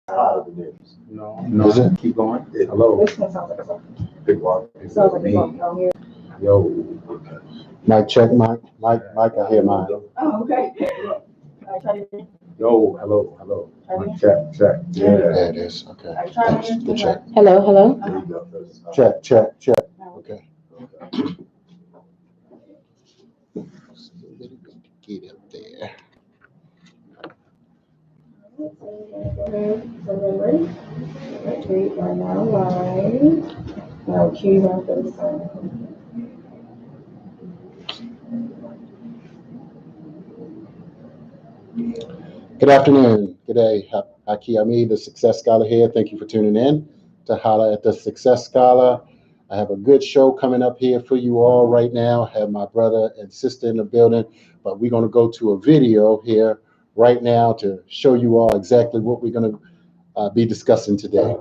Hotter than this. No, Is it? keep going. Hello. This one sounds like a song. Big walk. Sounds like a song down here. Yo. Mic check, mic, I hear mine. Oh, okay. I try to. Yo, hello. Check. Yeah. There it is. Okay. I try That's to. the check. Hello. There you go. Check. Okay. Get up there. So then ready? Okay, we're now live. Now cue on for the song. Good afternoon. Good day. Haki, Ammi, the Success Scholar here. Thank you for tuning in to Holla at the Success Scholar. I have a good show coming up here for you all right now. I have my brother and sister in the building, but we're going to go to a video here right now to show you all exactly what we're going to be discussing today.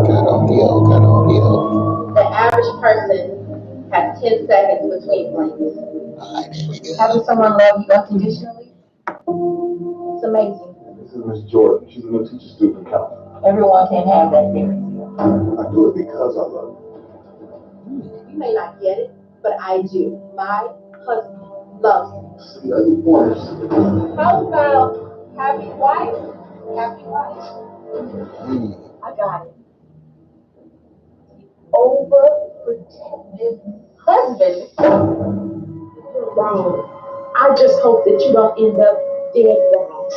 Got audio. The average person has 10 seconds between blinks. All right, there we go. Having someone love you unconditionally, it's amazing. This is Miss Jordan. She's a new teacher student counselor. Everyone can have that feeling. I do it because I love you. You may not get it, but I do. My husband loves me. See, I need pointers. How about happy wife, happy life? I got it. Overprotective husband. You're wrong. I just hope that you don't end up dead wrong.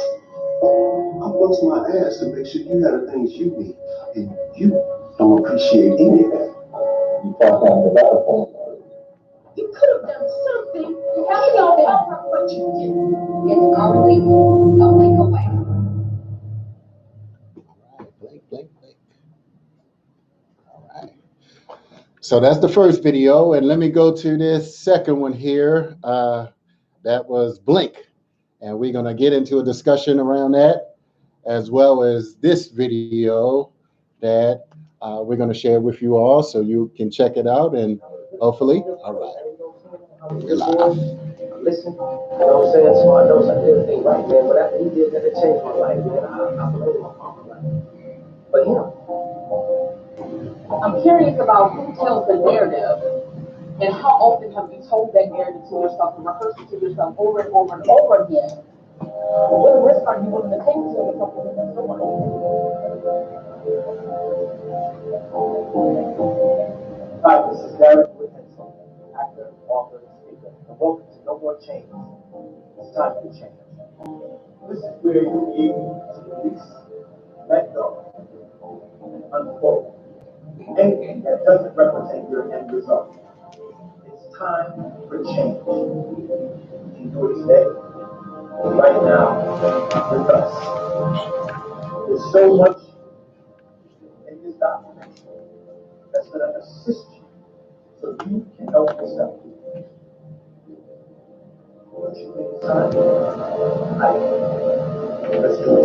I bust my ass to make sure you have the things you need, and you don't appreciate any of that. You talk out the battlefield. You could have done something. You have to know what you did. It's only a blink away. Blink. All right. So that's the first video, and let me go to this second one here. That was Blink, and we're going to get into a discussion around that, as well as this video that we're going to share with you all, so you can check it out, and hopefully, all right, we're live. Listen, you know what I'm saying? So I know I did a thing right, man, but after he did that, it changed my life, man. I believe my mama life. But yeah. I'm curious about who tells the narrative and how often have you told that narrative to yourself and rehearsed it to yourself over and over and over again? What risk are you willing to take to yourself in that story? Hi, this is Derek Wilkinson, actor, author, and speaker. And welcome to No More Change. It's time for change. This is where you need to release, let go, and unfold anything that doesn't represent your end result. It's time for change. You can do it today, right now, with us. There's so much in this document that's going to assist you so you can help yourself. What you think is time? Let's do it.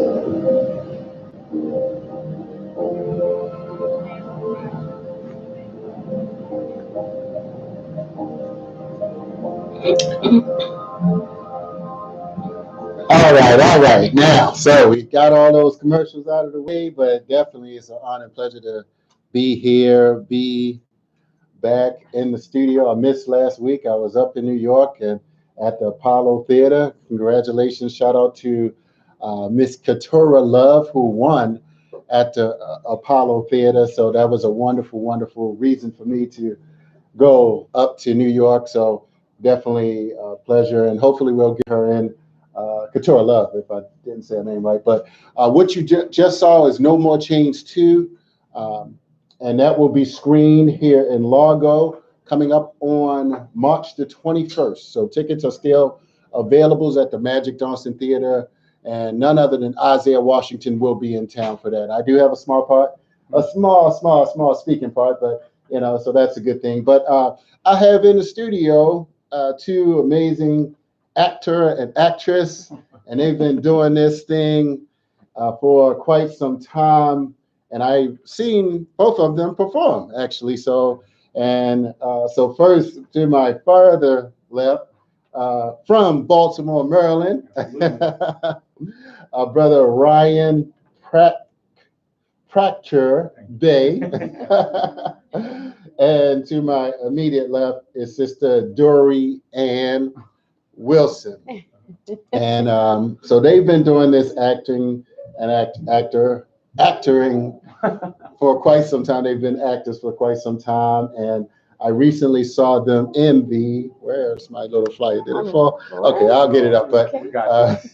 All right. Now, so we got all those commercials out of the way, but definitely it's an honor and pleasure to be here, be back in the studio. I missed last week. I was up in New York and at the Apollo Theater. Congratulations. Shout out to Miss Katura Love, who won at the Apollo Theater. So that was a wonderful, wonderful reason for me to go up to New York. So definitely a pleasure. And hopefully we'll get her in. Katura Love, if I didn't say her name right. But what you just saw is No More Change 2. And that will be screened here in Largo coming up on March the 21st. So tickets are still available at the Magic Johnson Theater, and none other than Isaiah Washington will be in town for that. I do have a small part, a small speaking part, but so that's a good thing. But I have in the studio two amazing actor and actress, and they've been doing this thing for quite some time. And I've seen both of them perform, actually. So first to my farther left, from Baltimore, Maryland, brother Ryan Pratcher-Bey. And to my immediate left is Sister Dorrian Wilson. And so they've been doing this acting and actoring for quite some time. They've been actors for quite some time. And I recently saw them in where's my little flyer? Did it fall? Okay, I'll get it up. But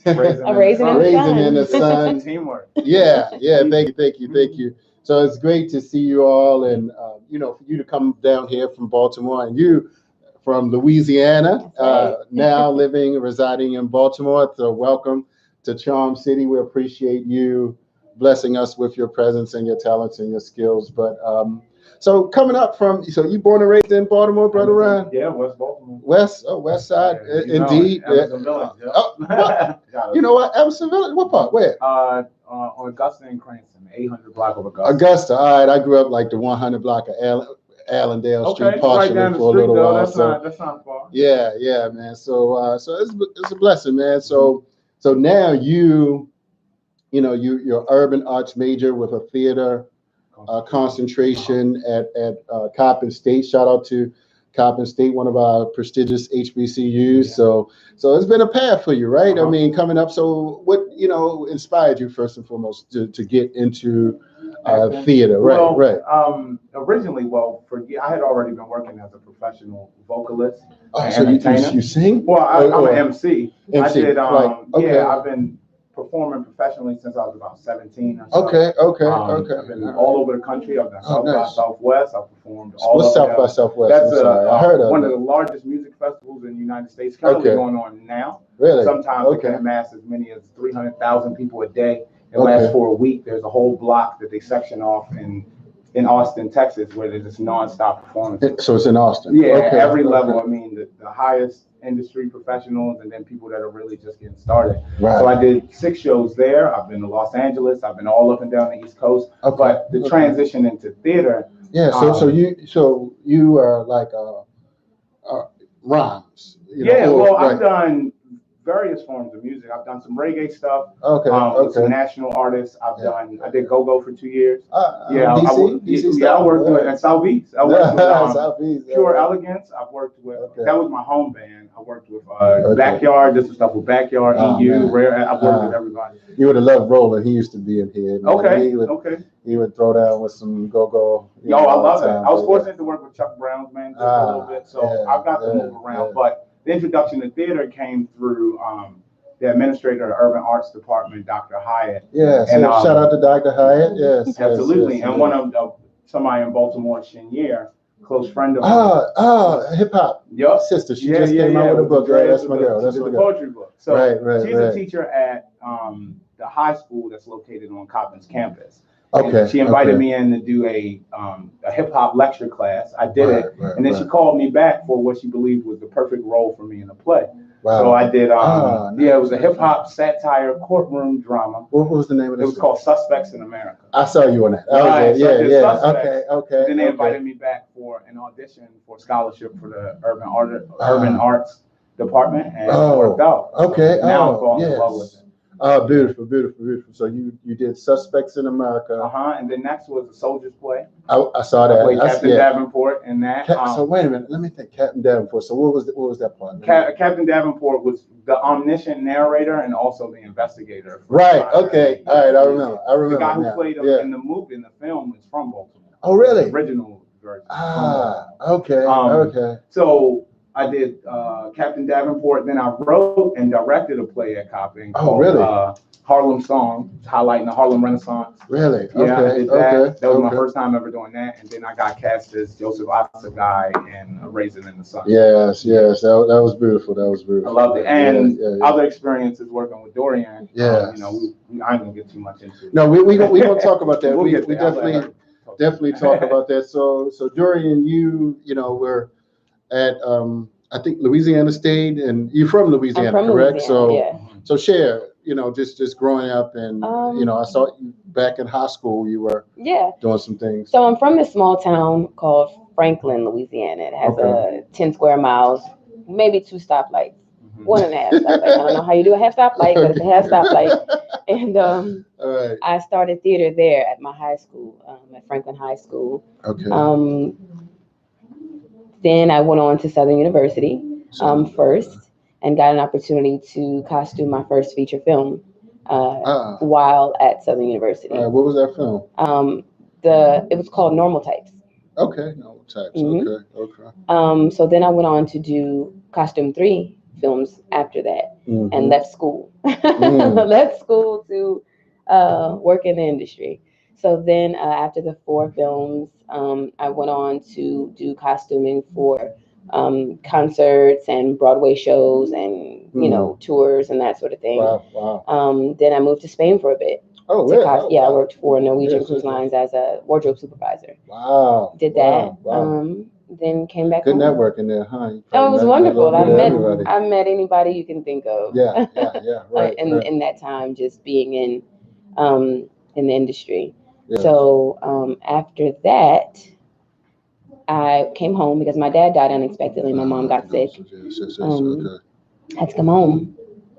Raising in the Sun. Teamwork. Yeah. Thank you. So it's great to see you all, and for you to come down here from Baltimore, and you from Louisiana, now residing in Baltimore. So welcome to Charm City. We appreciate you blessing us with your presence and your talents and your skills. But so coming up so you born and raised in Baltimore, Brother Ryan? Yeah, West Baltimore. West Side, indeed. Emerson Village, You know what? Emerson Village? What part? Where? On Augusta and Cranston, 800 block of Augusta. Augusta. All right. I grew up like the 100 block of Allendale Street, partially right for a little while. That's not far. Yeah, man. So it's a blessing, man. So now you're urban arts major with a theater concentration at Coppin State. Shout out to Coppin State, one of our prestigious HBCUs. So it's been a path for you, right? I mean, coming up. So what inspired you first and foremost to get into theater? Right. Originally, I had already been working as a professional vocalist. So you sing? Well, I'm an MC. I did. Okay. I've been performing professionally since I was about 17 or so. Okay. I've been all over the country. I've done South by Southwest. I've performed all What's over South by Southwest? That's I heard of one of the largest music festivals in the United States, currently going on now. Really? Sometimes it can amass as many as 300,000 people a day. It lasts for a week. There's a whole block that they section off in Austin, Texas, where there's just nonstop performances. So it's in Austin. Yeah, every level. I mean, the highest industry professionals, and then people that are really just getting started. Right. So I did 6 shows there. I've been to Los Angeles. I've been all up and down the East Coast. But the transition into theater. Yeah. So you are like rhymes. I've done various forms of music. I've done some reggae stuff. With some national artists. I did go-go for 2 years. DC I worked with at Southeast. I worked with Southeast, Pure Elegance. I've worked with that was my home band. I worked with Backyard. This was stuff with Backyard, EU, Rare. I've worked with everybody. You would have loved Roland. He used to be in here. He would throw down with some go-go. I love it. I was fortunate to work with Chuck Brown's band a little bit, so I've got to move around. But the introduction to theater came through the administrator of the Urban Arts Department, Dr. Hyatt. Yes, and shout out to Dr. Hyatt. Yes, absolutely. And one of somebody in Baltimore, Shinier, close friend of mine. Hip hop. Yep. Sister. She just came out with a book. Right? That's my girl. That's my girl. Poetry book. So she's a teacher at the high school that's located on Coppin's campus. Okay. She invited me in to do a hip hop lecture class. I did it, and then she called me back for what she believed was the perfect role for me in the play. Wow. So I did. It was a hip hop satire courtroom drama. What was the name of it? It was called Suspects in America. I saw you on that. Okay. Then they invited me back for an audition for scholarship for the Urban Arts Department, and it worked out. Okay. Now I'm falling in love with it. Beautiful. So you did Suspects in America. And then next was a soldier's play. I saw that. I played Captain Davenport in that. So wait a minute, let me think. Captain Davenport. So what was that part? Captain Davenport was the omniscient narrator and also the investigator. Right. Okay. All right. I remember. The guy who played him in the film is from Baltimore. Oh, really? The original version. Okay. So I did Captain Davenport. Then I wrote and directed a play at Coppin called Harlem Song, highlighting the Harlem Renaissance. Really? Yeah, I did that. That was my first time ever doing that. And then I got cast as Joseph Guy in Raisin in the Sun. Yes. That was beautiful. I loved it. And other experiences working with Dorrian. Yeah. I ain't gonna get too much into it. No, we gonna talk about that. we definitely talk about that. So Dorrian, you were at I think Louisiana State, and you're from Louisiana, I'm from correct? Louisiana, So share, just growing up, and I saw you back in high school. You were doing some things. So I'm from this small town called Franklin, Louisiana. It has a 10 square miles, maybe 2 stoplights, 1.5 stoplights. I don't know how you do a half stoplight, but it's a half stoplight. And All right. I started theater there at my high school, at Franklin High School. Okay. Then I went on to Southern University first, and got an opportunity to costume my first feature film while at Southern University. What was that film? It was called Normal Types. Okay, Normal Types. Okay. So then I went on to do Costume 3 films after that, and left school. Left school to work in the industry. So then after the 4 films, I went on to do costuming for concerts and Broadway shows and, tours and that sort of thing. Wow. Then I moved to Spain for a bit. Oh, really? I worked for Norwegian Cruise Lines as a wardrobe supervisor. Wow. Did that. Then came back Good home. networking there, huh? Oh, it was wonderful. I met anybody you can think of. Yeah, right. In that time, just being in the industry. Yeah. So after that, I came home because my dad died unexpectedly. My mom got sick. Had to come home.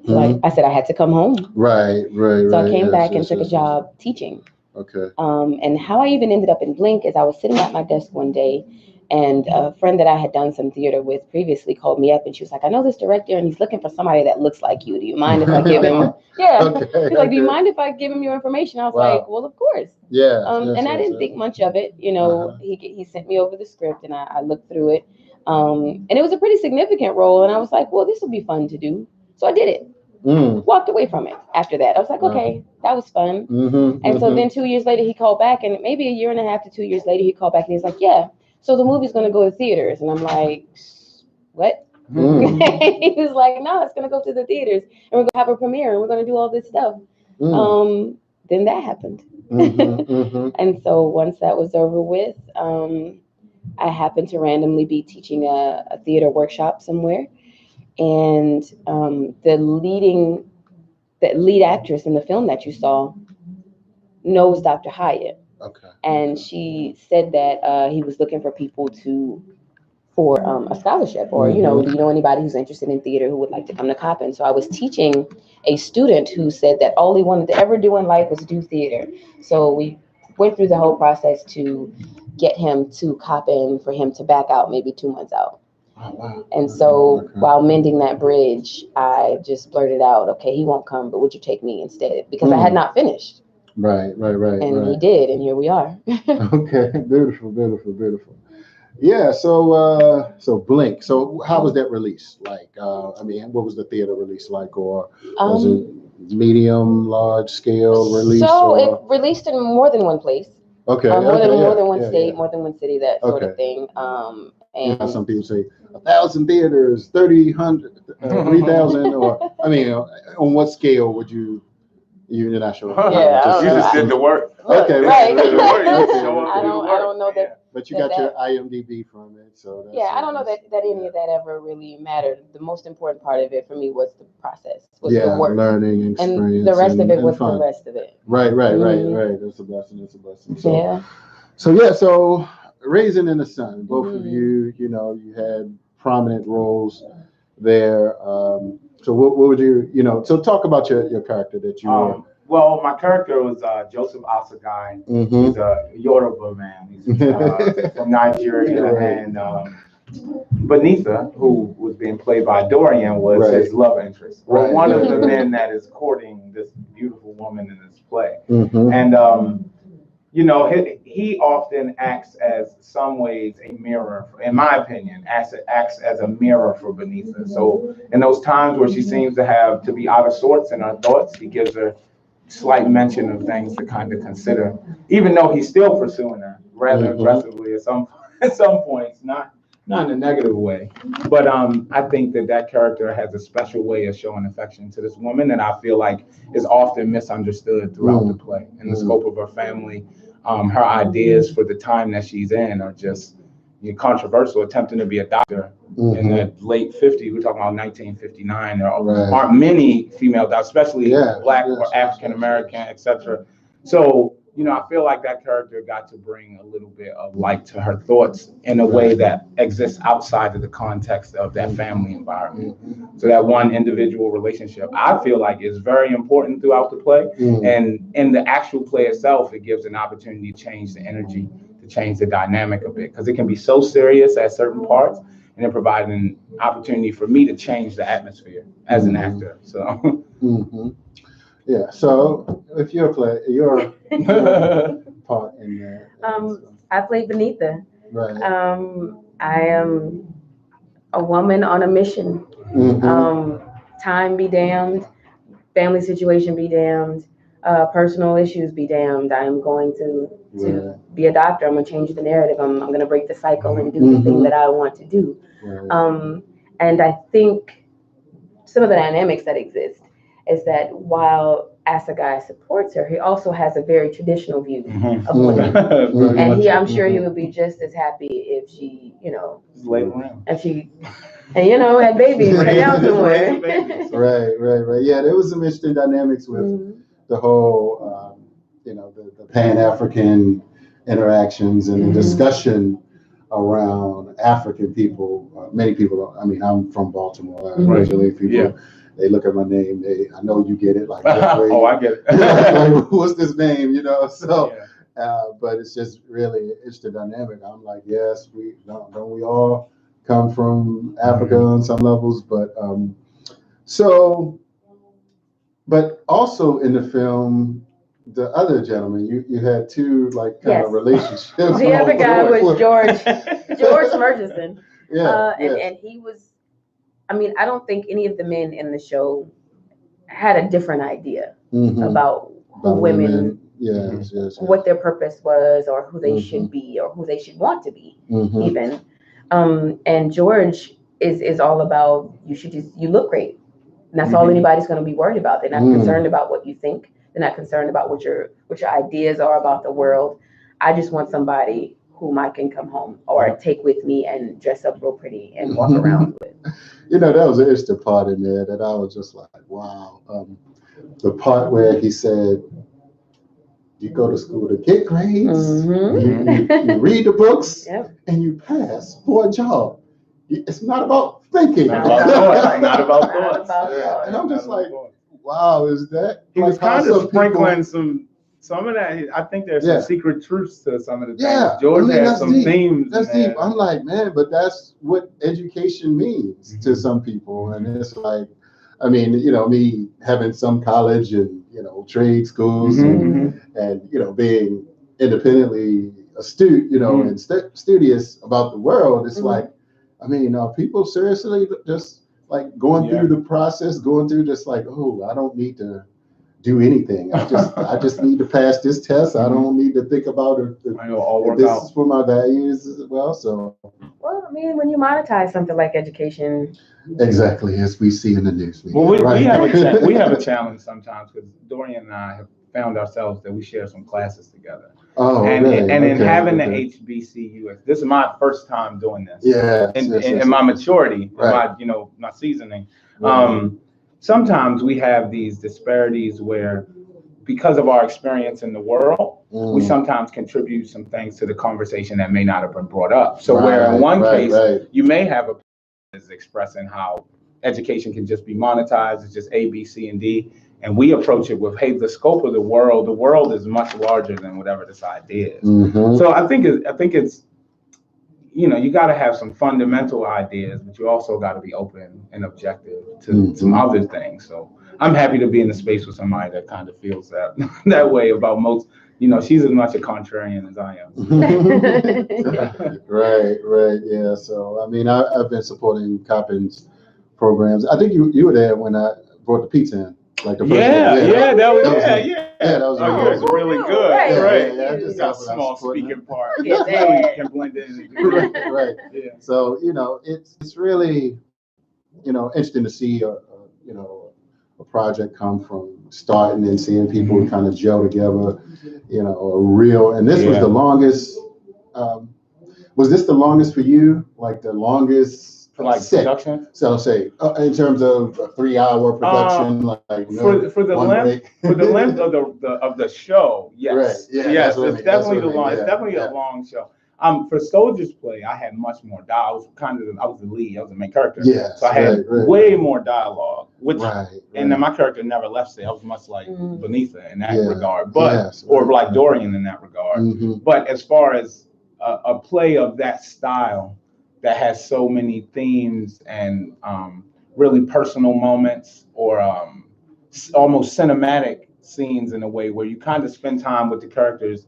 So I said I had to come home. Right. So I came back and took a job teaching. Okay. And how I even ended up in Blink is I was sitting at my desk one day, and a friend that I had done some theater with previously called me up, and she was like, I know this director, and he's looking for somebody that looks like you. Do you mind if I give him? He's like, do you mind if I give him your information? I was like, well, of course. And I didn't think much of it. He sent me over the script, and I looked through it. And it was a pretty significant role, and I was like, well, this will be fun to do. So I did it. Walked away from it after that. I was like, okay, that was fun. And so then 2 years later, he called back, and maybe 1.5 years to 2 years later, he called back and he's like, yeah, so the movie's going to go to theaters. And I'm like, what? He was like, no, it's going to go to the theaters, and we're going to have a premiere, and we're going to do all this stuff. Then that happened. And so once that was over with, I happened to randomly be teaching a theater workshop somewhere. And the lead actress in the film that you saw knows Dr. Hyatt. Okay. And she said that he was looking for people for a scholarship, or do you know anybody who's interested in theater who would like to come to Coppin? So I was teaching a student who said that all he wanted to ever do in life was do theater. So we went through the whole process to get him to Coppin, for him to back out maybe 2 months out. Oh, wow. And so while mending that bridge, I just blurted out, okay, he won't come, but would you take me instead? Because I had not finished. Right. And he did, and here we are. Okay, beautiful. Yeah, so Blink. So how was that release? Like, what was the theater release like? Or was it medium, large scale release? So it released in more than one place. Okay. More than one state, more than one city, that sort of thing. And some people say 1,000 theaters, 3,000, or on what scale would you? You're not sure. Yeah, you just did the work. Okay, right. I don't know that. But you got your IMDb from it, so that's, I don't know that any of that ever really mattered. The most important part of it for me was the process, was the work, learning experience, and the rest of it was fun. the rest of it. Right. That's a blessing. So, So so Raising in the Sun, both of you, you had prominent roles there. So what would you, so talk about your character that you were. Well, my character was Joseph Asagai. He's a Yoruba man. He's from Nigeria. And Benitha, who was being played by Dorrian, was his love interest. Or one of the men that is courting this beautiful woman in this play. And, he often acts as some ways a mirror, in my opinion, acts as a mirror for Benitha. So in those times where she seems to be out of sorts in her thoughts, he gives her slight mention of things to kind of consider, even though he's still pursuing her rather aggressively at some points, not in a negative way. But I think that character has a special way of showing affection to this woman that I feel like is often misunderstood throughout the play. In the scope of her family, her ideas for the time that she's in are just, controversial, attempting to be a doctor in the late 50s. We're talking about 1959. There aren't many female doctors, especially Black or African American, etc. So, I feel like that character got to bring a little bit of light to her thoughts in a way that exists outside of the context of that family environment. So that one individual relationship, I feel like, is very important throughout the play. And in the actual play itself, it gives an opportunity to change the energy, to change the dynamic a bit, because it can be so serious at certain parts, and it provides an opportunity for me to change the atmosphere as an actor. So. Yeah. So if you're your part in that. I played Benita. Right. I am a woman on a mission. Time be damned, family situation be damned, personal issues be damned. I am going to be a doctor. I'm gonna change the narrative. I'm gonna break the cycle and do the thing that I want to do. And I think some of the dynamics that exist is that while Assegai supports her, he also has a very traditional view of women. And I'm sure he would be just as happy if she, if she, had babies and out somewhere. Right. Yeah, there was some interesting dynamics with the whole, the Pan-African interactions and the discussion around African people. Many people, I'm from Baltimore. Originally, people, they look at my name. I know you get it. Like, oh, I get it. Like, what's this name? So, but it's just really interesting dynamic. I'm like, yes, don't we all come from Africa on some levels, but but also in the film, the other gentleman, you had two kind of relationships. The other guy was George Murchison. And he was, I don't think any of the men in the show had a different idea about women, what their purpose was, or who they should be, or who they should want to be, even. And George is all about you look great. And that's all anybody's going to be worried about. They're not concerned about what you think. They're not concerned about what your ideas are about the world. I just want somebody whom I can come home or take with me and dress up real pretty and walk around with. That was an interesting part in there that I was just like, wow. The part where he said, you go to school to get grades, you read the books, and you pass for a job. It's not about thinking. Not about thoughts. And I'm just like, wow, is that? He was kind of sprinkling some of that. I think there's some secret truths to some of the things. George has some themes. That's deep. I'm like, man, but that's what education means to some people. And it's like, me having some college and, trade schools and being independently astute, and studious about the world. It's like, are people seriously just like going through the process, going through just like, oh, I don't need to do anything. I just need to pass this test. I don't need to think about it. This is for my values as well. So, when you monetize something like education, exactly as we see in the news. Well, we have a challenge sometimes because Dorrian and I have found ourselves that we share some classes together. Oh, and really? in having the HBCU, this is my first time doing this. In my maturity, my seasoning. Sometimes we have these disparities where, because of our experience in the world, we sometimes contribute some things to the conversation that may not have been brought up. So where in one case, you may have a is expressing how education can just be monetized, it's just A, B, C, and D. And we approach it with, hey, the scope of the world is much larger than whatever this idea is. So I think it's, you got to have some fundamental ideas, but you also got to be open and objective to some other things. So I'm happy to be in the space with somebody that kind of feels that way about most. She's as much a contrarian as I am. Right. Yeah. So I've been supporting Coppin's programs. I think you were there when I brought the pizza in. Like the first that was really good. Right. Yeah, just got a small speaking part. Can blend in. Right. Yeah. So it's really interesting to see a project come from starting and seeing people kind of gel together. A real, and this was the longest Was this the longest for you? Like the longest For like set? production? So I'll say in terms of a 3-hour production, like no, for the one length break. for the length of the show, yes, Right, yeah, yes, that's what I it's mean, definitely that's what I mean, it's yeah, definitely yeah. a long show. For Soldier's Play, I had much more dialogue. I was the lead, I was the main character. Yeah, so I had way more dialogue, which and then my character never left stage. I was much like Beneatha in that regard, but or like Dorrian in that regard. But as far as a play of that style that has so many themes and really personal moments or almost cinematic scenes in a way where you kind of spend time with the characters,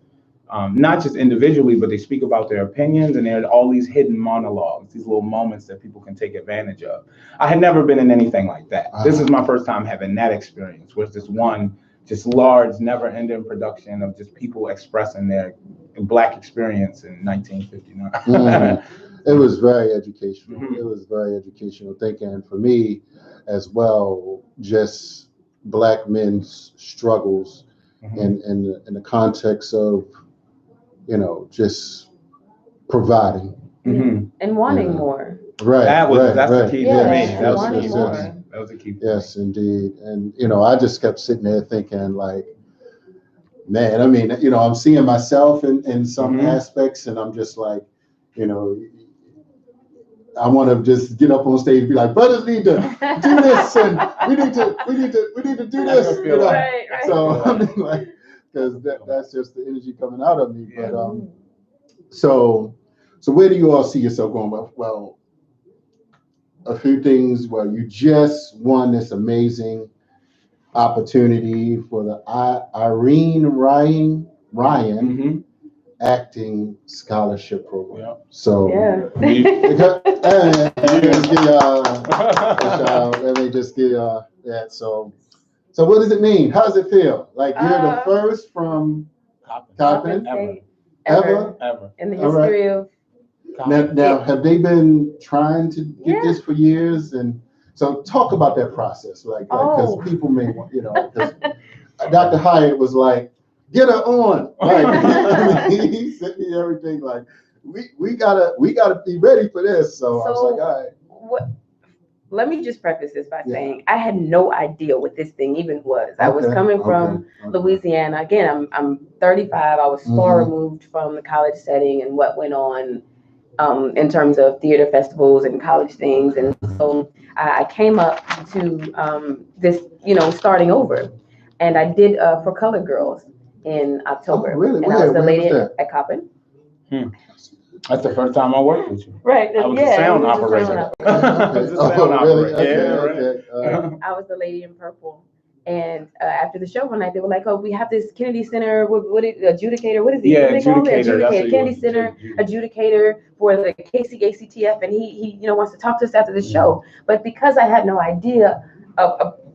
not just individually, but they speak about their opinions, and there are all these hidden monologues, these little moments that people can take advantage of. I had never been in anything like that. This is my first time having that experience, where it's this one just large, never-ending production of just people expressing their Black experience in 1959. It was very educational. It was very educational thinking, and for me as well, just Black men's struggles in the context of, you know, just providing and wanting more. Right. That's the key to me. That was the key. Yes, indeed. And you know, I just kept sitting there thinking, like, man, I mean, you know, I'm seeing myself in some aspects, and I'm just like, you know, I want to just get up on stage and be like, brothers need to do this, and we need to do this. You know? Right. So I mean, like, because that's just the energy coming out of me. But so where do you all see yourself going? Well, a few things. Well, you just won this amazing opportunity for the Irene Ryan acting scholarship program. So let me just get that. So what does it mean? How does it feel? Like you're the first from Coppin ever in the history of. Now, have they been trying to get this for years? And so talk about that process, like, because people may want, you know, because Dr. Hyatt was like, get her on. Like, I mean, he sent me everything. Like, we gotta be ready for this. So I was like, all right. Let me just preface this by saying I had no idea what this thing even was. I was coming from Louisiana. Again, I'm 35. I was far removed from the college setting and what went on in terms of theater festivals and college things. And so I came up to this, you know, starting over. And I did for Colored Girls in October. Oh, really? And I was the lady at Coppin. That's the first time I worked with you. Right. I was a sound operator. I was the lady in purple. And after the show one night, they were like, "Oh, we have this Kennedy Center, adjudicator. What is it? Yeah, adjudicator. Kennedy Center adjudicator for the KCACTF, and he wants to talk to us after the show." But because I had no idea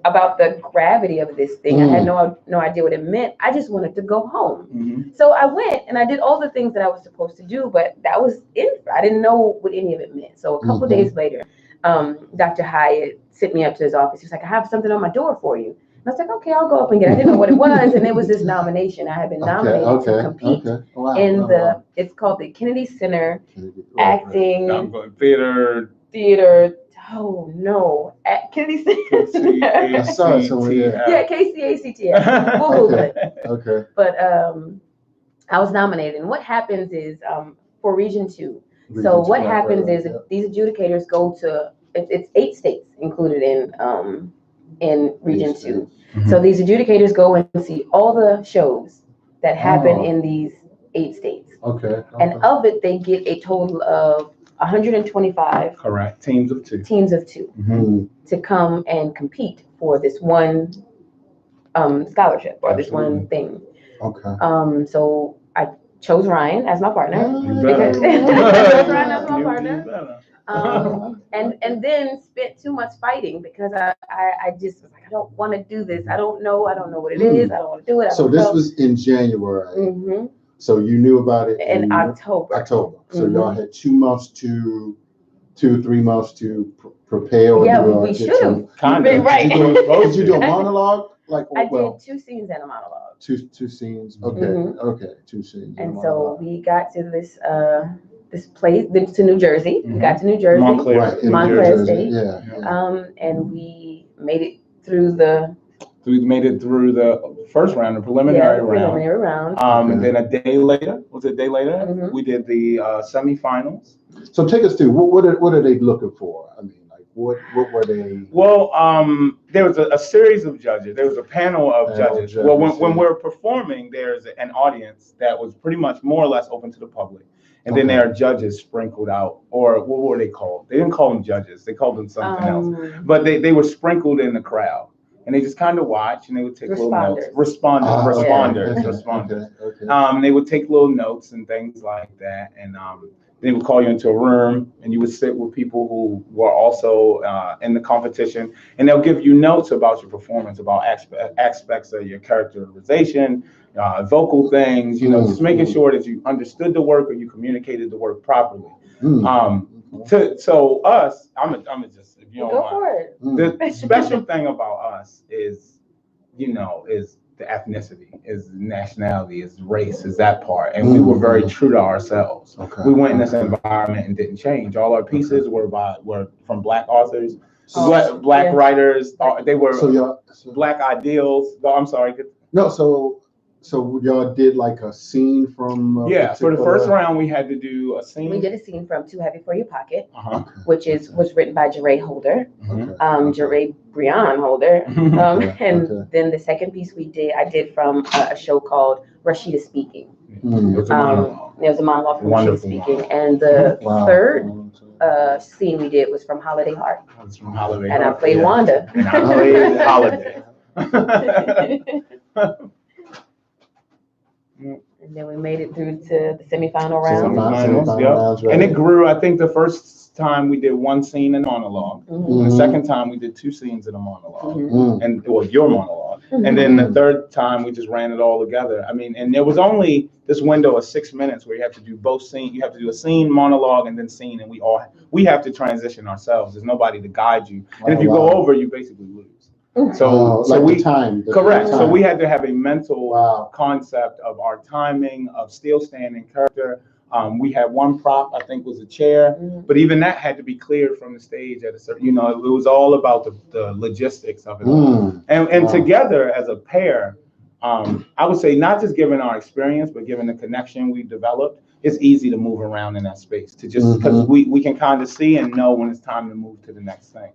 about the gravity of this thing, I had no idea what it meant. I just wanted to go home. So I went and I did all the things that I was supposed to do, but that was it. I didn't know what any of it meant. So a couple days later, Dr. Hyatt sent me up to his office. He was like, "I have something on my door for you." And I was like, "Okay, I'll go up and get it." I didn't know what it was. And it was this nomination. I had been nominated to compete in it's called the Kennedy Center Acting Theater. Oh no, at Kennedy Center. I saw it somewhere. Yeah, KCACTF. We'll Google it. Okay. But I was nominated. And what happens is for Region 2. So what happens is these adjudicators go to, it's 8 states included in Region 2. So these adjudicators go and see all the shows that happen in these 8 states. Okay. And of it, they get a total of 125 teams of 2 to come and compete for this one scholarship or this one thing. Okay. So I chose Ryan as my partner. And then spent too much fighting because I just was like, I don't want to do this. I don't know what it is. I don't want to do it. So this was in January. So you knew about it in October. So y'all had 2 months to 3 months to prepare. Or we should have. Right. Did you do a monologue? Like I did 2 scenes and a monologue. Two scenes. Okay. Okay. 2 scenes. And so we got to this place to New Jersey. We got to New Jersey, Montclair, in Montclair New Jersey. State. And we made it through the. We made it through the first round, the preliminary round. And then a day later, we did the semifinals. So take us through, what are they looking for? I mean, like, what were they? Well, there was a series of judges. There was a panel of judges. Well, when we're performing, there's an audience that was pretty much more or less open to the public. And then there are judges sprinkled out, or what were they called? They didn't call them judges. They called them something else. But they were sprinkled in the crowd. And they just kind of watch, and they would take little notes. Responders. Okay. They would take little notes and things like that, and they would call you into a room, and you would sit with people who were also in the competition, and they'll give you notes about your performance, about aspects of your characterization, vocal things, just making sure that you understood the work or you communicated the work properly. So us, I'm just. If you don't mind. The special thing about us is the ethnicity, is nationality, is race, is that part. And we were very true to ourselves. We went in this environment and didn't change. All our pieces were from Black authors, black writers. They were Black ideals. I'm sorry. No, so y'all did like a scene from for the first round we had to do a scene. We did a scene from Too Heavy for Your Pocket, which was written by Jeray Holder, Jeray Brian Holder, and then the second piece I did from a show called Rashida Speaking. It was a monologue from Rashida Speaking, and the third scene we did was from Holiday Heart. And I played Wanda. And I played Holiday. And then we made it through to the semifinal round. Semifinals, And it grew. I think the first time we did one scene in monologue. The second time we did two scenes in a monologue. And it was your monologue. And then the third time we just ran it all together. I mean, and there was only this window of 6 minutes where you have to do both scenes. You have to do a scene, monologue, and then scene. And we have to transition ourselves. There's nobody to guide you. And if you go over, you basically lose. So correct. So we had to have a mental concept of our timing, of still standing character. We had one prop, I think, was a chair, but even that had to be cleared from the stage at a certain. It was all about the logistics of it all. And together as a pair, I would say not just given our experience, but given the connection we developed, it's easy to move around in that space to just because we can kind of see and know when it's time to move to the next thing.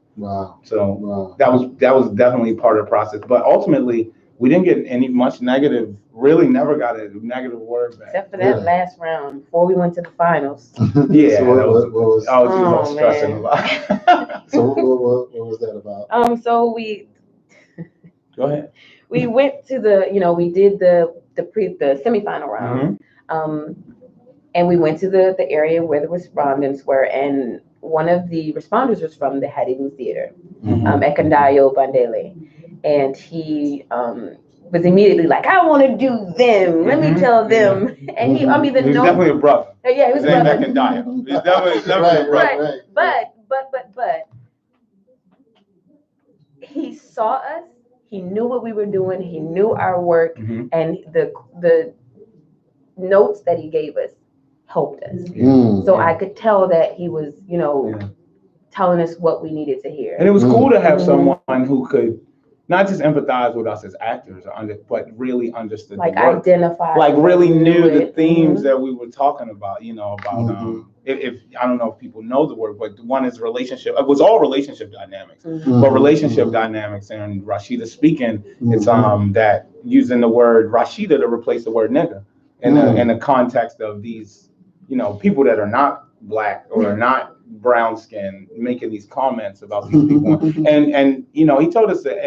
So that was definitely part of the process. But ultimately, we didn't get any much negative. Really, never got a negative word back. Except for that last round before we went to the finals. Yeah, so I was stressing a lot. So what was that about? So we. Go ahead. We went to we did the semifinal round. And we went to the area where the respondents were, and one of the responders was from the Hadilu Theater, Ekandayo Bandele. And he was immediately like, I want to do them. Let me tell them. And he definitely a brother. Yeah, he was a brother. Ekandayo. He's definitely a brother. Right. But he saw us. He knew what we were doing. He knew our work, and the notes that he gave us helped us. So I could tell that he was, telling us what we needed to hear. And it was cool to have someone who could not just empathize with us as actors, but really understood the work. Identify. Really knew the themes that we were talking about, about, if I don't know if people know the word, but one is relationship. It was all relationship dynamics, but relationship dynamics and Rashida Speaking, it's that using the word Rashida to replace the word nigga in the context of these, people that are not Black or are not brown skin making these comments about these people. And he told us that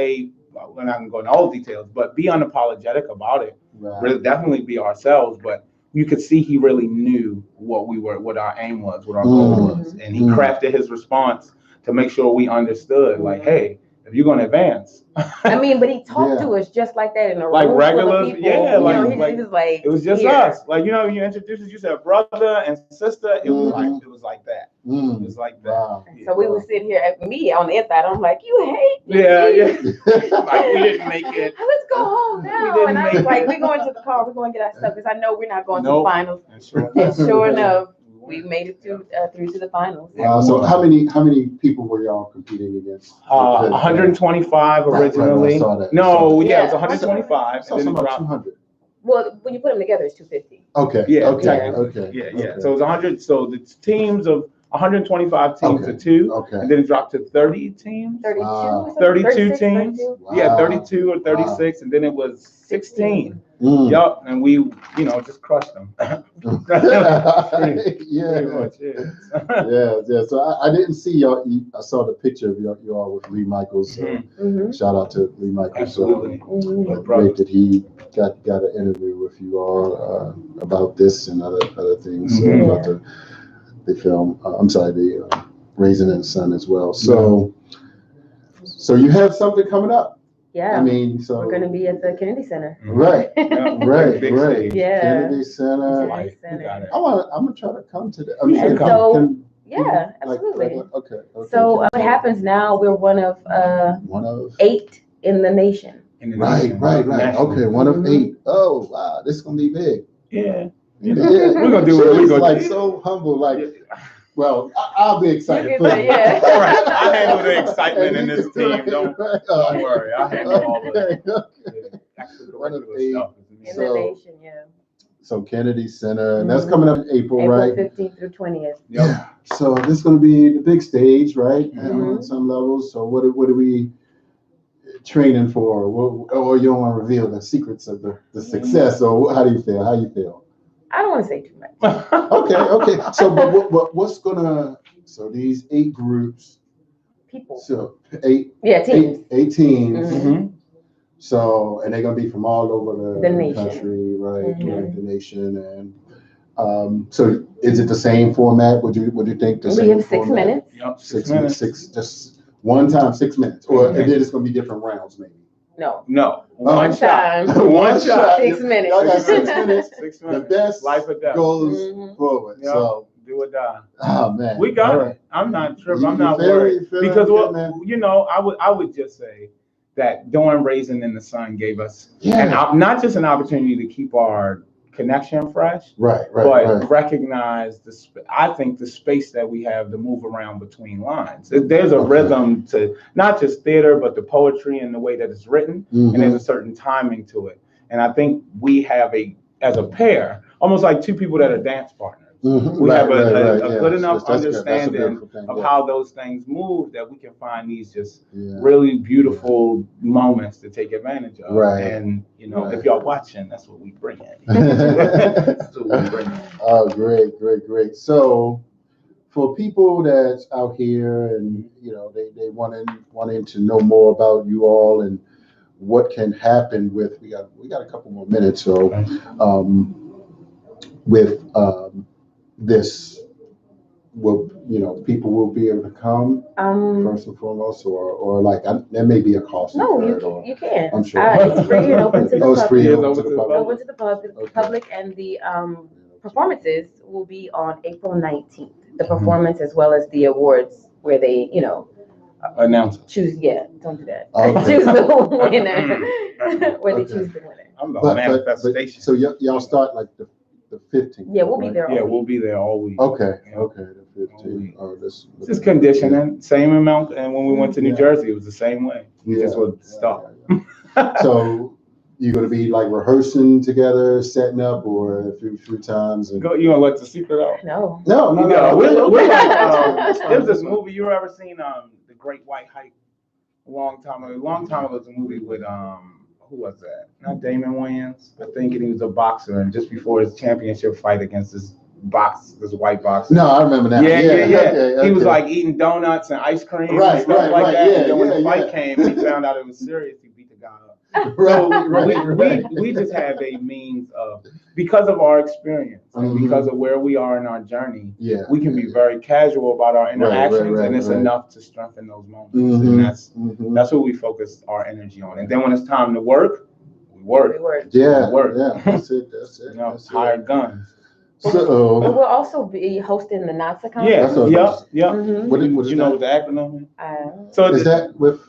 we're not gonna go into all the details, but be unapologetic about it. Really, definitely be ourselves, but you could see he really knew what our aim was, what our goal was. And he crafted his response to make sure we understood, like, hey, if you're gonna advance. But he talked to us just like that in a like room regular, full of people. He was like, it was just us. Like, you introduced us, you said brother and sister. It was like that. It was like that. Wow. So we were sitting here at me on the inside. I'm like, you hate me. Yeah. Like, we didn't make it. Let's go home now. And I was like, we're going to the car. We're going to get our stuff because I know we're not going to the finals. And sure enough, we made it through to the finals. Wow. So how many people were y'all competing against? 125 originally. I saw that. No, yeah, it was Yeah. 125. So And then it about dropped. 200. Well, when you put them together, it's 250. Okay. Yeah, Okay. technically. Okay. Yeah, yeah. Okay. So it was 100. So the teams of 125 teams Okay. to 2, Okay. and then it dropped to 30 teams. 32. Wow. or something? 32 36, teams. 32? Yeah, Wow. 32 or 36, and then it was 16. Mm. Yup, and we, just crushed them. Yeah. Pretty much, yeah. Yeah. So I didn't see y'all. I saw the picture of you all with Lee Michaels. So Mm-hmm. shout out to Lee Michaels. Absolutely. Mm-hmm. Great that he got an interview with you all about this and other things Mhm. about the film. I'm sorry, the Raisin and Sun as well. So you have something coming up. Yeah. I mean, so we're going to be at the Kennedy Center. Right. Yeah. Right. Big Right. stage. Yeah. Kennedy Center. Kennedy You got it. I'm gonna try to come to that. I mean, And can- so- can- Yeah, like, absolutely. okay. So can- what happens now, we're one of one of 8 in the nation. In the right. nation, Okay, nationally. one of Mhm. 8. Oh wow, this is gonna be big. Yeah. Yeah, We're gonna do what she's we're gonna like do. so humble. Like, well, I'll be excited. You for can you. say, yeah. All right, I handle the excitement in And this you team. can- Don't right. worry. I handle all Okay. the One of extracurricular 8. stuff. In So- the nation, yeah. So Kennedy Center, and that's Mhm. coming up in April, April right? 15th through 20th. Yep. Yeah. So this is going to be the big stage, right? Mhm. On some levels. So what are we training for? Or you don't want to reveal the secrets of the success? So how do you feel? How you feel? I don't want to say too much. Okay. So but what's gonna? So these 8 groups. People. So 8. Yeah, teams. 8 teams. Mhm. Mhm. So and they're gonna be from all over The nation. country, right? Mhm. Right, the nation and. So is it the same format? Would you think the We same have 6 format? minutes. Yep. 6 minutes, just one time, 6 minutes, or and then it's gonna be different rounds, maybe. No. No. One time. One shot. 6 minutes. Y'all got 6 minutes. 6 The minutes. best Life or death. goes Mhm. forward. Yeah. So, Do or die. oh man, We got All it. I'm not tripping. You- I'm you not feel it? worried You feel it? because Good, man. I would just say that doing Raisin in the Sun gave us Yeah. not just an opportunity to keep our connection fresh, Right. but recognize I think the space that we have to move around between lines. There's a Okay. rhythm to not just theater, but the poetry and the way that it's written, Mhm. and there's a certain timing to it. And I think we have as a pair, almost like 2 people that are dance partners. Mhm. We have a Yeah. good enough That's good. That's a understanding beautiful thing. of Yeah. how those things move that we can find these just Yeah. really beautiful moments to take advantage of. Right. And Right. if y'all watching, that's what we bring in. That's what we bring in. Oh, great. So, for people that's out here and they wanting to know more about you all and what can happen with we got a couple more minutes. So, with this, people will be able to come first and foremost, or like there may be a cost. No, incurred, or you can. I'm sure. It's free and open to the Oh, it's free and public. open to the public. Open to the public, and the performances will be on April 19th. The performance as well as the awards where they, Announce. choose. Yeah, don't do that. Okay. Choose the winner. Where they Okay. choose the winner. I'm the But manifestation. so y'all start like the 15th. Yeah, we'll be right? there. Yeah, all we'll week. be there all week. Okay, Yeah. the 15th. Oh, this Just conditioning, same amount. And when we went to New Yeah. Jersey, it was the same way. We Yeah. just would stop. Yeah. So you're gonna be like rehearsing together, setting up, or a few times. And... You want to let the secret out? No. No. We're like, That's fine, there's this that's fine. movie you ever seen, The Great White Hype? A long time ago, it was a movie with who was that? Not Damon Wayans. I think he was a boxer, and just before his championship fight against this white boxer. No, I remember that. Yeah. Okay. He was like eating donuts and ice cream Right, and stuff right, like right. that. Yeah, and then when the yeah, fight yeah. came, he found out it was serious. He beat the guy up. Right. We just have a means of, because of our experience and Mhm. because of where we are in our journey, Yeah. we can be very casual about our interactions, right, and it's right. enough to strengthen those moments. Mhm. And that's Mhm. what we focus our energy on. And then when it's time to work, we work. Yeah. Work. Yeah. That's it. Hire guns. And So. we'll also be hosting the NATSA conference. Yeah, That's what- yeah. Mhm. What is You know that? what the acronym is? Uh, So Is that with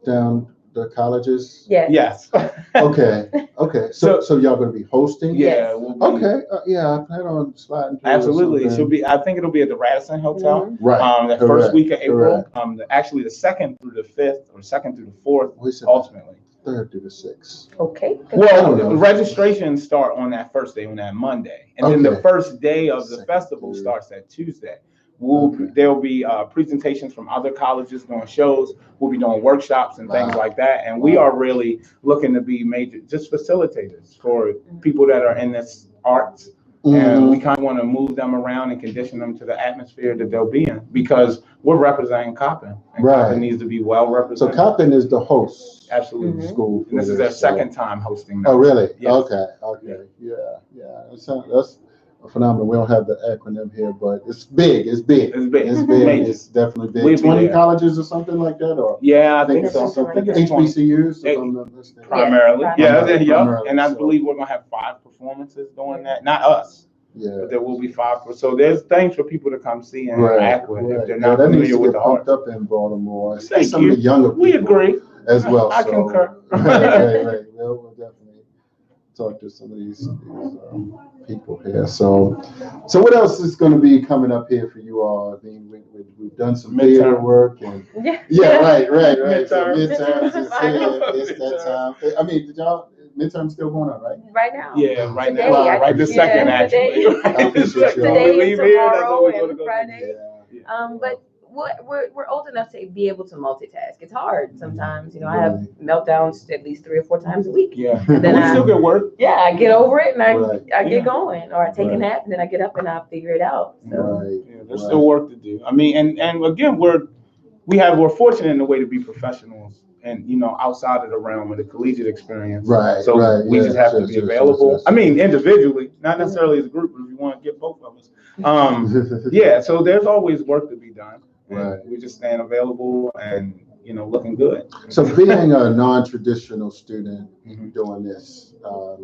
down the colleges? Yes. yes. Okay. Okay, so y'all gonna be hosting? Yeah, Yes. we'll be, Okay, yeah, I plan on sliding through. absolutely. She'll be. I think it'll be at the Radisson Hotel. Mhm. Right. The first week of April. Correct. Actually the 2nd through the 5th, or 2nd through the 4th, We said ultimately. 3rd through the 6th. Okay. Well, registrations start on that first day, on that Monday, and then the Okay. first day of the 2nd festival through- starts that Tuesday. Okay. There'll be presentations from other colleges doing shows. We'll be doing workshops and things Wow. like that, and we are really looking to be major just facilitators for people that are in this arts. And we kind of want to move them around and condition them to the atmosphere that they'll be in, because we're representing Coppin, and Right. Coppin needs to be well So represented. Coppin is the host Absolutely. school. And this is their second time hosting. Oh, really? Yes. Okay. Yeah. That's phenomenal. We don't have the acronym here, but it's big. It's big. It's big. It's big. Major. It's definitely big. We'll be 20 there. colleges or something like that, or Yeah, I think it's so. something I think like it's 20 HBCUs. If I'm not mistaken. primarily. Yes, Yeah, primarily. yeah. Primarily, And I so- believe we're gonna have 5 performances doing that. Not us, Yeah. but there will be 5. So there's things for people to come see and interact with if they're Yeah, not that needs familiar to with get the pumped art. up in Baltimore. Thank Some of you. the younger people. We agree. as well. I so, concur. right. We'll definitely talk to some of these people here. So what else is going to be coming up here for you all? I mean, we've done some theater work and right. So midterms is here. It's that time. I mean, did y'all midterms still going on, right? Right now. Yeah, right Today, now. I Right this second, yeah, actually. today. I appreciate you all. Today When we and leave here, that's what we're tomorrow gonna and go Friday. Yeah. But we're old enough to be able to multitask. It's hard sometimes. You know, I have meltdowns at least 3 or 4 times a week. Yeah. And then We still get work. Yeah, I get over it and I Right. get going, or I take a Right. nap and then I get up and I figure it out. So. Right. Yeah, there's still work to do. I mean, and again, we're fortunate in a way to be professionals, and outside of the realm of the collegiate experience. Right. So right. we just have to be available. Yes. I mean, individually, not necessarily as a group, but if you want to get both of us. Yeah. So there's always work to be done. Right. We're just staying available and looking good. So being a non-traditional student Mhm. doing this, are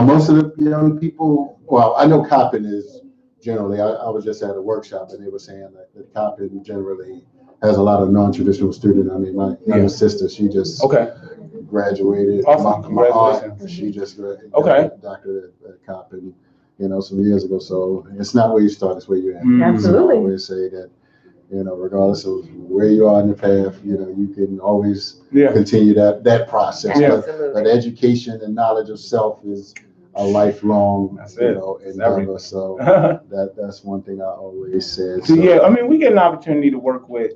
most of the young people, well, I know Coppin is generally, I was just at a workshop and they were saying that Coppin generally has a lot of non-traditional students. I mean, my younger sister, she just graduated. Awesome. My aunt, Congratulations. she just graduated, Okay. doctorate at Coppin, some years ago. So it's not where you start, it's where you end. Mm. Absolutely. So I always say that, regardless of where you are in the path, you can always continue that process. Absolutely. But education and knowledge of self is a lifelong, endeavor. So that's one thing I always said. So I mean, we get an opportunity to work with,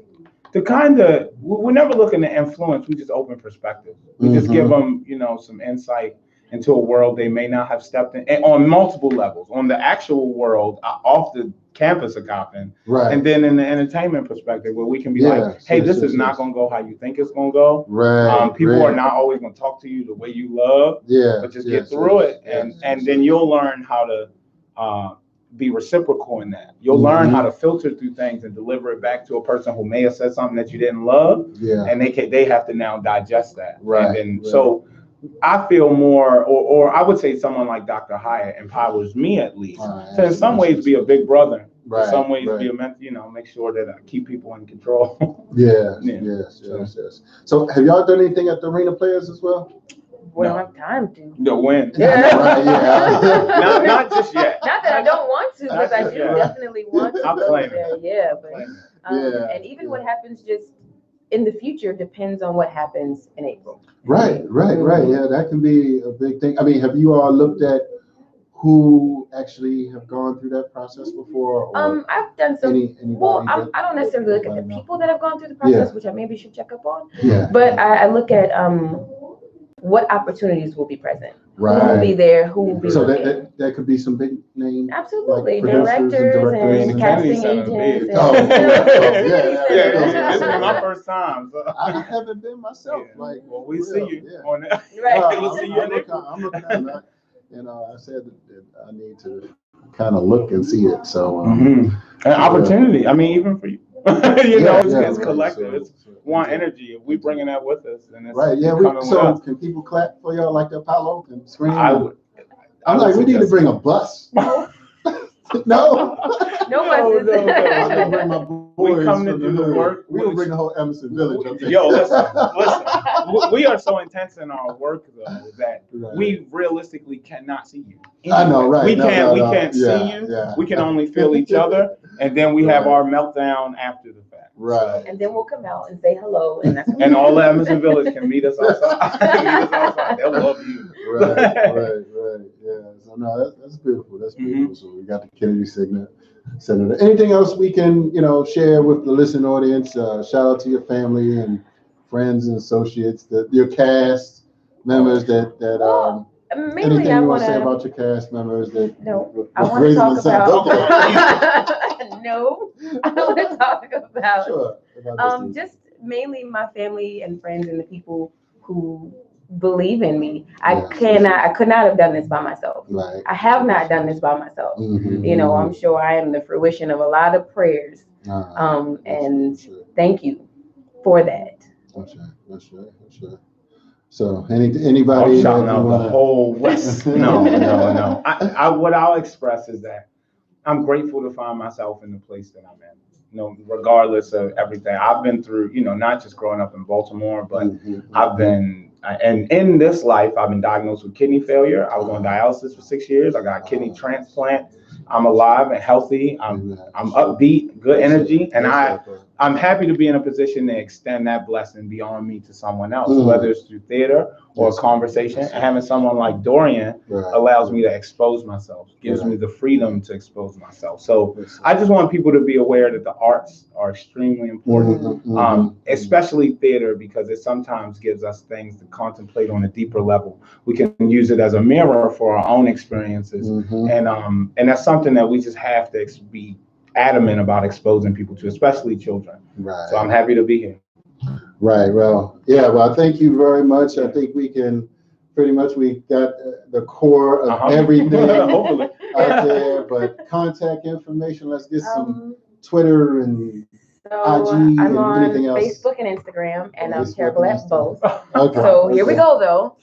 we're never looking to influence. We just open perspective. We just give them, some insight into a world they may not have stepped in, and on multiple levels, on the actual world, off the campus of Coppin, right. And then in the entertainment perspective, where we can be like, hey, this is not going to go how you think it's going to go. Right. People are not always going to talk to you the way you love. But just get through it, and then you'll learn how to be reciprocal in that. You'll learn how to filter through things and deliver it back to a person who may have said something that you didn't love. And they have to now digest that. Right. And so I feel more, or I would say someone like Dr. Hyatt empowers me at least to in some ways be a big brother. Right. In some ways be a make sure that I keep people in control. Yes. So have y'all done anything at the Arena Players as well? We don't have time to. No, when? Yeah. Right, yeah. not just yet. Not that I don't want to, because I do Yeah. definitely want to I'll go claim there. it. Yeah, but and even what happens just in the future depends on what happens in April. Right. Yeah, that can be a big thing. I mean, have you all looked at who actually have gone through that process before? Or I've done some. I don't necessarily look at the people that have gone through the process, which I maybe should check up on. Yeah. But I look at what opportunities will be present. Right. Who will be there? Who will be so looking? that could be some big names. Absolutely, like directors and casting Kennedy agents. Center And, This is my first time. So. I haven't been myself. Yeah. Like, well, we see you on that. Right. We'll see you in April. I'm looking at that. I said that I need to kind of look and see it. So, An opportunity. I mean, even for you. It's collective. So, it's one energy. If we bringing that with us, then it's right. Yeah. coming with So us. can people clap for y'all like the Apollo and scream? I would I'm like, we need to bring a bus. No. No buses. I'm gonna bring my boys. We come to from do the hood. work. We're gonna bring the whole Emerson Village up there. Yo, listen. We are so intense in our work though that we realistically cannot see you. I know, right? We can't see Yeah, you. yeah. We can only feel each other, and then we have our meltdown after the fact. Right. And then we'll come out and say hello, and that's And all the Emerson Village can meet us outside. They'll love you. Right. Yeah. So no, that's beautiful. That's beautiful. So we got the Kennedy Center. Anything else we can, share with the listening audience? Shout out to your family and friends and associates, your cast members that mainly anything I you want want to say about your cast members that I want to talk about. Okay. No, I want to talk about Sure. just mainly my family and friends and the people who believe in me. I could not have done this by myself. Right. I have not done this by myself. Mm-hmm. I'm sure I am the fruition of a lot of prayers. And thank you for that. That's right. So anybody? I'm shouting out the whole West. No. What I'll express is that I'm grateful to find myself in the place that I'm in. Regardless of everything I've been through, not just growing up in Baltimore, but I've been, and in this life, I've been diagnosed with kidney failure. I was on dialysis for 6 years. I got a kidney transplant. I'm alive and healthy. I'm upbeat, good energy, and I'm happy to be in a position to extend that blessing beyond me to someone else, whether it's through theater or conversation. And having someone like Dorrian allows me to expose myself, gives me the freedom to expose myself. So I just want people to be aware that the arts are extremely important, especially theater, because it sometimes gives us things to contemplate on a deeper level. We can use it as a mirror for our own experiences, and that's something that we just have to be adamant about exposing people to, especially children. Right. So I'm happy to be here. Right. Well, thank you very much. I think we can we got the core of everything out there, but contact information, let's get some Twitter and IG I'm and on anything else. Facebook and Instagram, and I'm terrible at both. Okay. So here we go, though.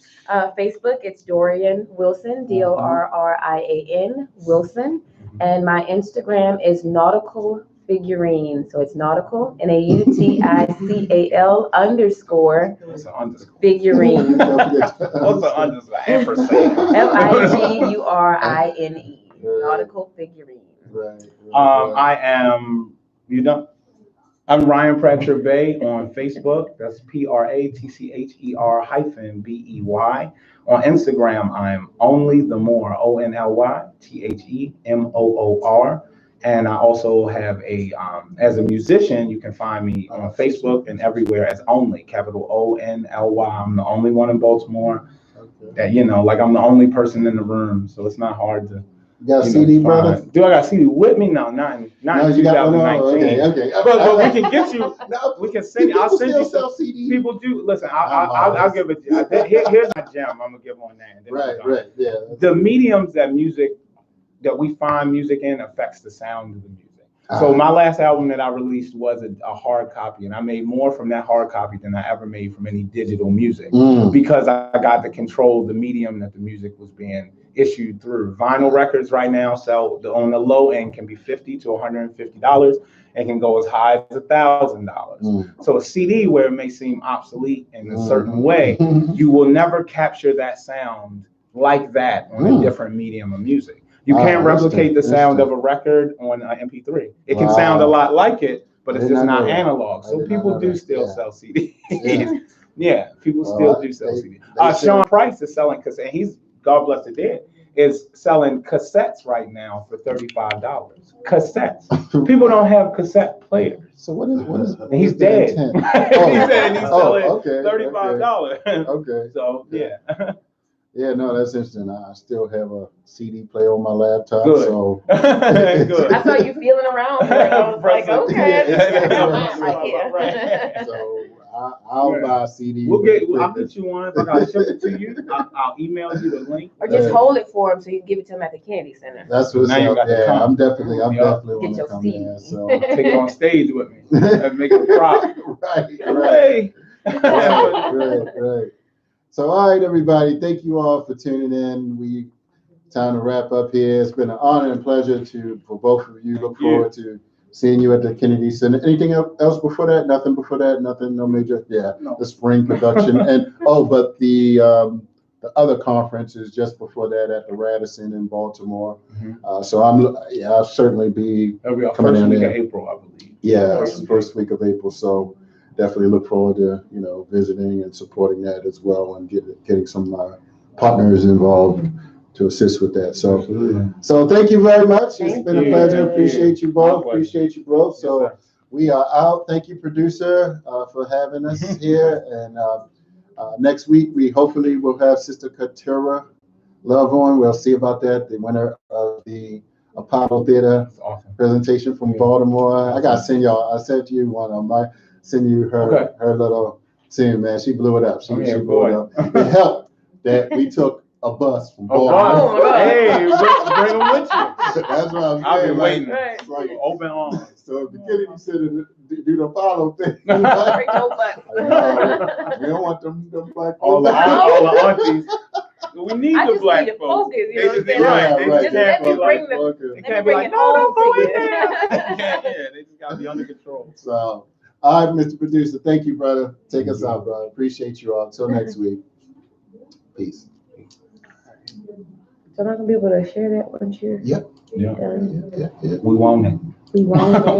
Facebook, it's Dorrian Wilson, Dorrian Wilson. And my Instagram is Nautical Figurine. So it's Nautical, NAUTICAL _ figurine. What's the underscore? Ampersand. FIGURINE. Nautical Figurine. I am, I'm Ryan Pratcher-Bey on Facebook. That's PRATCHER-BEY. On Instagram, I'm Only the More, ONLYTHEMOOR. And I also have as a musician, you can find me on Facebook and everywhere as Only, capital ONLY. I'm the only one in Baltimore that, like I'm the only person in the room. So it's not hard to. You got a CD, brother? Do I got a CD with me? No, not in 2019. Okay. But we can get you. We can send you. I'll send you some CDs. People do. Listen, I'll give it to you. Here's my gem. I'm gonna give on that. Right. Yeah. The mediums that we find music in affects the sound of the music. So my last album that I released was a hard copy, and I made more from that hard copy than I ever made from any digital music because I got to control the medium that the music was being issued through. Vinyl records right now sell on the low end can be $50 to $150 and can go as high as $1,000. So a CD, where it may seem obsolete in a certain way, you will never capture that sound like that on a different medium of music. You can't replicate the sound of a record on an MP3. It can sound a lot like it, but it's just not analog. So people do still sell CDs. Yeah, people still do sell CDs. Sean Price is selling cassettes. He's, God bless the dead, is selling cassettes right now for $35. Cassettes. People don't have cassette players. So what is and he's dead. He said he's selling $35. Okay. So yeah. Yeah, no, that's interesting. I still have a CD player on my laptop. Good. So Good. I saw you feeling around. I was like, okay. So I'll buy a CD. I'll get you one. If I gotta ship it to you, I'll email you the link. Or just hold it for him so you can give it to him at the Kennedy Center. That's what's up. Yeah, I'm definitely get want to come there. So take it on stage with me and make it a prop. Right. So, all right, everybody, thank you all for tuning in. We time to wrap up here. It's been an honor and pleasure for both of you. Look forward to seeing you at the Kennedy Center. Anything else before that? Nothing before that? Nothing? No major? Yeah, no. The spring production. And, but the other conference is just before that at the Radisson in Baltimore. So I'll certainly be coming in there. April, I believe. Yeah, it's the first week of April. So definitely look forward to, visiting and supporting that as well, and getting some partners involved to assist with that. So thank you very much. It's been a pleasure. Appreciate you both. Appreciate you both. So we are out. Thank you, producer, for having us here. And next week, we hopefully will have Sister Katura Love on. We'll see about that. The winner of the Apollo Theater presentation from Baltimore. I got to send y'all. I said to you one of them. I send you her little scene, man. She blew it up. She blew it up. It helped that we took a bus from Baltimore. Hey, bring them with you. That's what I'm saying. I've been waiting. It's like Open arms. So the Kennedy Center do the Apollo thing. Bring no bus. We don't want them black All the aunties. We need I the just black need to folks. focus, you know what I'm saying? Right. Just let me bring They can't be bring like, it no, home go to in you. there. They just got to be under control. So, all right, Mr. Producer, thank you, brother. Take us out, brother. Appreciate you all. Until next week. Peace. So I'm not gonna be able to share that once you're Yep. done. We want it. We want it.